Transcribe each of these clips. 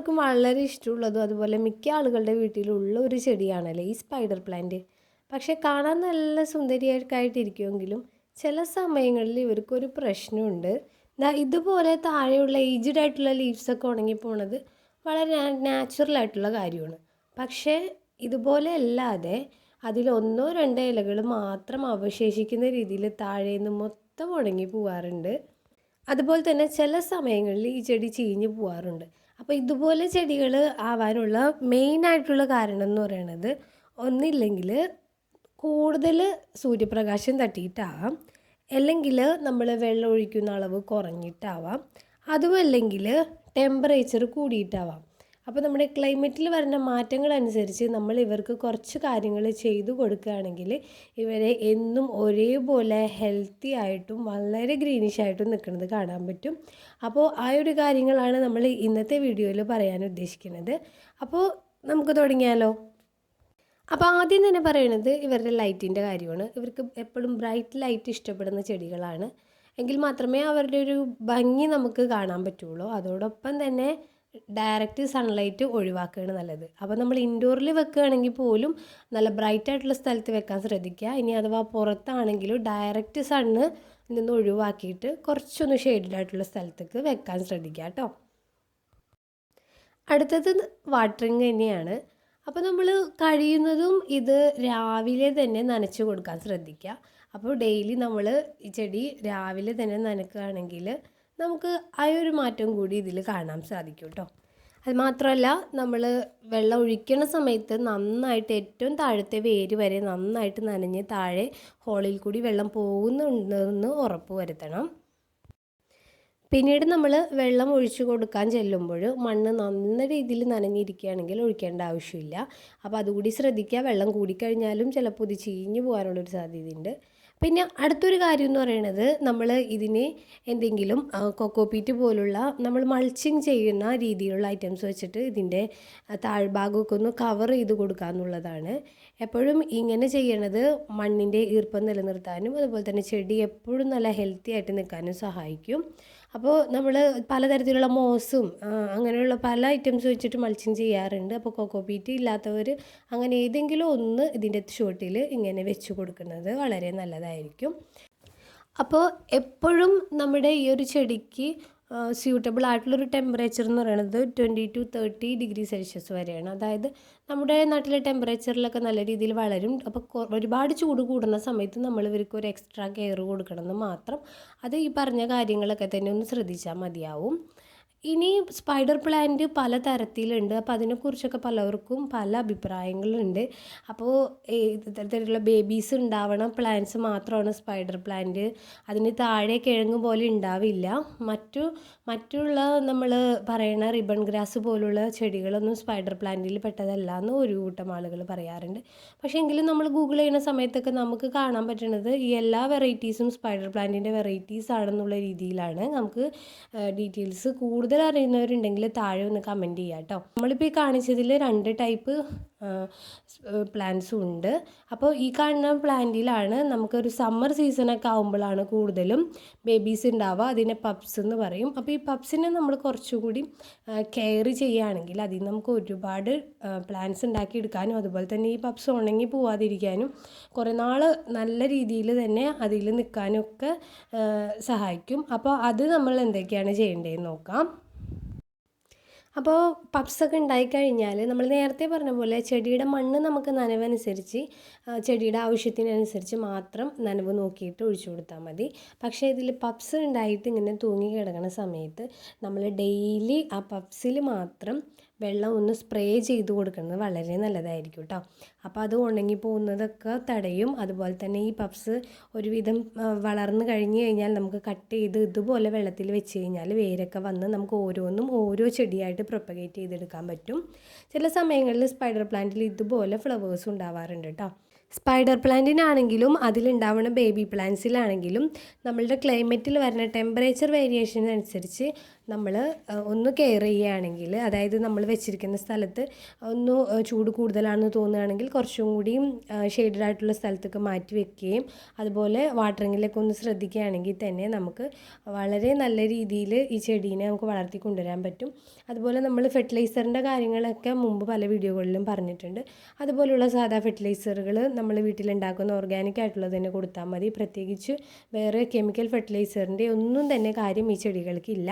എല്ലാവർക്കും വളരെ ഇഷ്ടമുള്ളതും അതുപോലെ മിക്ക ആളുകളുടെ വീട്ടിലുള്ള ഒരു ചെടിയാണല്ലോ ഈ സ്പൈഡർ പ്ലാന്റ്. പക്ഷേ കാണാൻ നല്ല സുന്ദരിയായിട്ടിരിക്കുമെങ്കിലും ചില സമയങ്ങളിൽ ഇവർക്കൊരു പ്രശ്നമുണ്ട്. ഇതുപോലെ താഴെയുള്ള ഏജ്ഡ് ആയിട്ടുള്ള ലീവ്സൊക്കെ ഉണങ്ങിപ്പോണത് വളരെ നാച്ചുറൽ ആയിട്ടുള്ള കാര്യമാണ്. പക്ഷേ ഇതുപോലെ അല്ലാതെ അതിലൊന്നോ രണ്ടോ ഇലകൾ മാത്രം അവശേഷിക്കുന്ന രീതിയിൽ താഴേന്ന് മൊത്തം ഉണങ്ങി പോവാറുണ്ട്. അതുപോലെ തന്നെ ചില സമയങ്ങളിൽ ഈ ചെടി ചീഞ്ഞ് പോവാറുണ്ട്. അപ്പോൾ ഇതുപോലെ ചെടികൾ ആവാനുള്ള മെയിനായിട്ടുള്ള കാരണം എന്ന് പറയുന്നത് ഒന്നില്ലെങ്കിൽ കൂടുതൽ സൂര്യപ്രകാശം തട്ടിയിട്ടാവാം, അല്ലെങ്കിൽ നമ്മൾ വെള്ളം ഒഴിക്കുന്ന അളവ് കുറഞ്ഞിട്ടാവാം, അതുമല്ലെങ്കിൽ ടെമ്പറേച്ചർ കൂടിയിട്ടാവാം. അപ്പോൾ നമ്മുടെ ക്ലൈമറ്റിൽ വരുന്ന മാറ്റങ്ങളനുസരിച്ച് നമ്മൾ ഇവർക്ക് കുറച്ച് കാര്യങ്ങൾ ചെയ്തു കൊടുക്കുകയാണെങ്കിൽ ഇവരെ എന്നും ഒരേപോലെ ഹെൽത്തി ആയിട്ടും വളരെ ഗ്രീനിഷ് ആയിട്ടും നിൽക്കുന്നത് കാണാൻ പറ്റും. അപ്പോൾ ആ ഒരു കാര്യങ്ങളാണ് നമ്മൾ ഇന്നത്തെ വീഡിയോയിൽ പറയാൻ ഉദ്ദേശിക്കുന്നത്. അപ്പോൾ നമുക്ക് തുടങ്ങിയാലോ. അപ്പോൾ ആദ്യം തന്നെ പറയുന്നത് ഇവരുടെ ലൈറ്റിൻ്റെ കാര്യമാണ്. ഇവർക്ക് എപ്പോഴും ബ്രൈറ്റ് ലൈറ്റ് ഇഷ്ടപ്പെടുന്ന ചെടികളാണ്. എങ്കിൽ മാത്രമേ അവരുടെ ഒരു ഭംഗി നമുക്ക് കാണാൻ പറ്റുള്ളൂ. അതോടൊപ്പം തന്നെ ഡയറക്റ്റ് സൺലൈറ്റ് ഒഴിവാക്കുകയാണ് നല്ലത്. അപ്പോൾ നമ്മൾ ഇൻഡോറിൽ വെക്കുകയാണെങ്കിൽ പോലും നല്ല ബ്രൈറ്റ് ആയിട്ടുള്ള സ്ഥലത്ത് വെക്കാൻ ശ്രദ്ധിക്കുക. ഇനി അഥവാ പുറത്താണെങ്കിലും ഡയറക്റ്റ് സണ്ണ് നിന്ന് ഒഴിവാക്കിയിട്ട് കുറച്ചൊന്ന് ഷെയ്ഡഡ് ആയിട്ടുള്ള സ്ഥലത്തേക്ക് വെക്കാൻ ശ്രദ്ധിക്കുക കേട്ടോ. അടുത്തത് വാട്ടറിങ് തന്നെയാണ്. അപ്പോൾ നമ്മൾ കഴിയുന്നതും ഇത് രാവിലെ തന്നെ നനച്ച് കൊടുക്കാൻ ശ്രദ്ധിക്കുക. അപ്പോൾ ഡെയിലി നമ്മൾ ഈ ചെടി രാവിലെ തന്നെ നനയ്ക്കുകയാണെങ്കിൽ നമുക്ക് ആ ഒരു മാറ്റം കൂടി ഇതിൽ കാണാൻ സാധിക്കും കേട്ടോ. അത് മാത്രമല്ല നമ്മൾ വെള്ളം ഒഴിക്കണ സമയത്ത് നന്നായിട്ട് ഏറ്റവും താഴത്തെ വേര് വരെ നന്നായിട്ട് നനഞ്ഞ് താഴെ ഹോളിൽ കൂടി വെള്ളം പോകുന്നുണ്ടെന്ന് ഉറപ്പ് വരുത്തണം. പിന്നീട് നമ്മൾ വെള്ളം ഒഴിച്ചു കൊടുക്കാൻ ചെല്ലുമ്പോൾ മണ്ണ് നല്ല രീതിയിൽ നനഞ്ഞിരിക്കുകയാണെങ്കിൽ ഒഴിക്കേണ്ട ആവശ്യമില്ല. അപ്പോൾ അതുകൂടി ശ്രദ്ധിക്കുക. വെള്ളം കൂടിക്കഴിഞ്ഞാലും ചിലപ്പോൾ ഇത് ചീഞ്ഞു പോകാനുള്ളൊരു സാധ്യതയുണ്ട്. പിന്നെ അടുത്തൊരു കാര്യം എന്ന് പറയുന്നത് നമ്മൾ ഇതിന് എന്തെങ്കിലും കൊക്കോപീറ്റ് പോലുള്ള നമ്മൾ മൾച്ചിങ് ചെയ്യുന്ന രീതിയിലുള്ള ഐറ്റംസ് വെച്ചിട്ട് ഇതിൻ്റെ താഴ്ഭാഗമൊക്കെ ഒന്ന് കവർ ചെയ്ത് കൊടുക്കുക എന്നുള്ളതാണ്. എപ്പോഴും ഇങ്ങനെ ചെയ്യണത് മണ്ണിൻ്റെ ഈർപ്പം നിലനിർത്താനും അതുപോലെ തന്നെ ചെടി എപ്പോഴും നല്ല ഹെൽത്തി ആയിട്ട് നിൽക്കാനും സഹായിക്കും. അപ്പോൾ നമ്മൾ പലതരത്തിലുള്ള മോസും അങ്ങനെയുള്ള പല ഐറ്റംസ് വെച്ചിട്ട് മൾച്ചിങ് ചെയ്യാറുണ്ട്. അപ്പോൾ കൊക്കോപീറ്റ് ഇല്ലാത്തവർ അങ്ങനെ ഏതെങ്കിലും ഒന്ന് ഇതിൻ്റെ ചുവട്ടിൽ ഇങ്ങനെ വെച്ച് കൊടുക്കുന്നത് വളരെ നല്ലതായിരിക്കും. അപ്പോൾ എപ്പോഴും നമ്മുടെ ഈ ഒരു ചെടിക്ക് സ്യൂട്ടബിൾ ആയിട്ടുള്ളൊരു ടെമ്പറേച്ചർ എന്ന് പറയുന്നത് 20 to 30 ഡിഗ്രി സെൽഷ്യസ് വരെയാണ്. അതായത് നമ്മുടെ നാട്ടിലെ ടെമ്പറേച്ചറിലൊക്കെ നല്ല രീതിയിൽ വളരും. അപ്പോൾ ഒരുപാട് ചൂട് കൂടുന്ന സമയത്ത് നമ്മൾ ഇവർക്ക് ഒരു എക്സ്ട്രാ കെയർ കൊടുക്കണമെന്ന് മാത്രം. അത് ഈ പറഞ്ഞ കാര്യങ്ങളൊക്കെ തന്നെ ഒന്ന് ശ്രദ്ധിച്ചാൽ മതിയാവും. ഇനി സ്പൈഡർ പ്ലാന്റ് പല തരത്തിലുണ്ട്. അപ്പോൾ അതിനെക്കുറിച്ചൊക്കെ പലവർക്കും പല അഭിപ്രായങ്ങളുണ്ട്. അപ്പോൾ ഇത്തരത്തിലുള്ള ബേബീസ് ഉണ്ടാവണ പ്ലാന്റ്സ് മാത്രമാണ് സ്പൈഡർ പ്ലാന്റ്. അതിന് താഴെ കിഴങ്ങ് പോലെ ഉണ്ടാവില്ല. മറ്റുള്ള നമ്മൾ പറയുന്ന റിബൺ ഗ്രാസ് പോലുള്ള ചെടികളൊന്നും സ്പൈഡർ പ്ലാന്റിൽ പെട്ടതല്ല എന്ന് ഒരു കൂട്ടം ആളുകൾ പറയാറുണ്ട്. പക്ഷേ എങ്കിലും നമ്മൾ ഗൂഗിൾ ചെയ്യുന്ന സമയത്തൊക്കെ നമുക്ക് കാണാൻ പറ്റുന്നത് ഈ എല്ലാ വെറൈറ്റീസും സ്പൈഡർ പ്ലാന്റിൻ്റെ വെറൈറ്റീസ് ആണെന്നുള്ള രീതിയിലാണ്. നമുക്ക് ഡീറ്റെയിൽസ് കൂടുതൽ അറിയുന്നവരുണ്ടെങ്കിൽ താഴെ ഒന്ന് കമൻറ്റ് ചെയ്യുക കേട്ടോ. നമ്മളിപ്പോൾ ഈ കാണിച്ചതിൽ 2 ടൈപ്പ് പ്ലാന്റ്സും ഉണ്ട്. അപ്പോൾ ഈ കാണുന്ന പ്ലാന്റിലാണ് നമുക്കൊരു സമ്മർ സീസണൊക്കെ ആകുമ്പോഴാണ് കൂടുതലും ബേബീസ് ഉണ്ടാവുക. അതിനെ പപ്സ് എന്ന് പറയും. അപ്പോൾ ഈ പപ്സിനെ നമ്മൾ കുറച്ചുകൂടി കെയർ ചെയ്യുകയാണെങ്കിൽ അതിൽ നമുക്ക് ഒരുപാട് പ്ലാന്റ്സ് ഉണ്ടാക്കിയെടുക്കാനും അതുപോലെ തന്നെ ഈ പപ്സ് ഉണങ്ങി പോവാതിരിക്കാനും കുറേ നാൾ നല്ല രീതിയിൽ തന്നെ അതിൽ നിൽക്കാനും ഒക്കെ സഹായിക്കും. അപ്പോൾ അത് നമ്മൾ എന്തൊക്കെയാണ് ചെയ്യേണ്ടതെന്ന് നോക്കാം. അപ്പോൾ പപ്സൊക്കെ ഉണ്ടായിക്കഴിഞ്ഞാൽ നമ്മൾ നേരത്തെ പറഞ്ഞ പോലെ ചെടിയുടെ മണ്ണ് നമുക്ക് നനവനുസരിച്ച് ചെടിയുടെ ആവശ്യത്തിനനുസരിച്ച് മാത്രം നനവ് നോക്കിയിട്ട് ഒഴിച്ചു കൊടുത്താൽ മതി. പക്ഷേ ഇതിൽ പപ്സ് ഉണ്ടായിട്ട് ഇങ്ങനെ തൂങ്ങി കിടക്കുന്ന സമയത്ത് നമ്മൾ ഡെയിലി ആ പപ്സിൽ മാത്രം വെള്ളം ഒന്ന് സ്പ്രേ ചെയ്ത് കൊടുക്കുന്നത് വളരെ നല്ലതായിരിക്കും കേട്ടോ. അപ്പോൾ അത് ഉണങ്ങി പോകുന്നതൊക്കെ തടയും. അതുപോലെ തന്നെ ഈ പപ്സ് ഒരുവിധം വളർന്നു കഴിഞ്ഞ് കഴിഞ്ഞാൽ നമുക്ക് കട്ട് ചെയ്ത് ഇതുപോലെ വെള്ളത്തിൽ വെച്ച് കഴിഞ്ഞാൽ വേരൊക്കെ വന്ന് നമുക്ക് ഓരോന്നും ഓരോ ചെടിയായിട്ട് പ്രൊപ്പഗേറ്റ് ചെയ്തെടുക്കാൻ പറ്റും. ചില സമയങ്ങളിൽ സ്പൈഡർ പ്ലാന്റിൽ ഇതുപോലെ ഫ്ലവേഴ്സ് ഉണ്ടാവാറുണ്ട് കേട്ടോ. സ്പൈഡർ പ്ലാന്റിനാണെങ്കിലും അതിലുണ്ടാവുന്ന ബേബി പ്ലാന്റ്സിലാണെങ്കിലും നമ്മളുടെ ക്ലൈമറ്റിൽ വരുന്ന ടെമ്പറേച്ചർ വേരിയേഷനനുസരിച്ച് നമ്മൾ ഒന്ന് കെയർ ചെയ്യുകയാണെങ്കിൽ, അതായത് നമ്മൾ വെച്ചിരിക്കുന്ന സ്ഥലത്ത് ഒന്ന് ചൂട് കൂടുതലാണെന്ന് തോന്നുകയാണെങ്കിൽ കുറച്ചും കൂടിയും ഷെയ്ഡഡ് ആയിട്ടുള്ള സ്ഥലത്തൊക്കെ മാറ്റി വെക്കുകയും അതുപോലെ വാട്ടറിങ്ങിലൊക്കെ ഒന്ന് ശ്രദ്ധിക്കുകയാണെങ്കിൽ തന്നെ നമുക്ക് വളരെ നല്ല രീതിയിൽ ഈ ചെടീനെ നമുക്ക് വളർത്തി കൊണ്ടുവരാൻ പറ്റും. അതുപോലെ നമ്മൾ ഫെർട്ടിലൈസറിൻ്റെ കാര്യങ്ങളൊക്കെ മുമ്പ് പല വീഡിയോകളിലും പറഞ്ഞിട്ടുണ്ട്. അതുപോലുള്ള സാധാ ഫെർട്ടിലൈസറുകൾ നമ്മൾ വീട്ടിലുണ്ടാക്കുന്ന ഓർഗാനിക് ആയിട്ടുള്ളത് തന്നെ കൊടുത്താൽ മതി. പ്രത്യേകിച്ച് വേറെ കെമിക്കൽ ഫെർട്ടിലൈസറിൻ്റെ ഒന്നും തന്നെ കാര്യം ഈ ചെടികൾക്ക് ഇല്ല.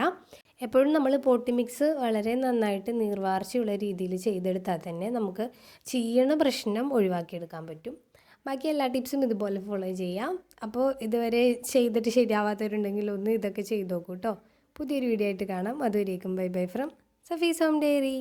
എപ്പോഴും നമ്മൾ പോട്ടി മിക്സ് വളരെ നന്നായിട്ട് നീർവാർച്ചയുള്ള രീതിയിൽ ചെയ്തെടുത്താൽ തന്നെ നമുക്ക് ചീയണ പ്രശ്നം ഒഴിവാക്കിയെടുക്കാൻ പറ്റും. ബാക്കി എല്ലാ ടിപ്സും ഇതുപോലെ ഫോളോ ചെയ്യാം. അപ്പോൾ ഇതുവരെ ചെയ്തിട്ട് ശരിയാവാത്തവരുണ്ടെങ്കിൽ ഒന്ന് ഇതൊക്കെ ചെയ്ത് നോക്കൂ കേട്ടോ. പുതിയൊരു വീഡിയോ ആയിട്ട് കാണാം. അതുവരേക്കും ബൈ ബൈ ഫ്രം സഫീസ് ഹോം ഡയറി.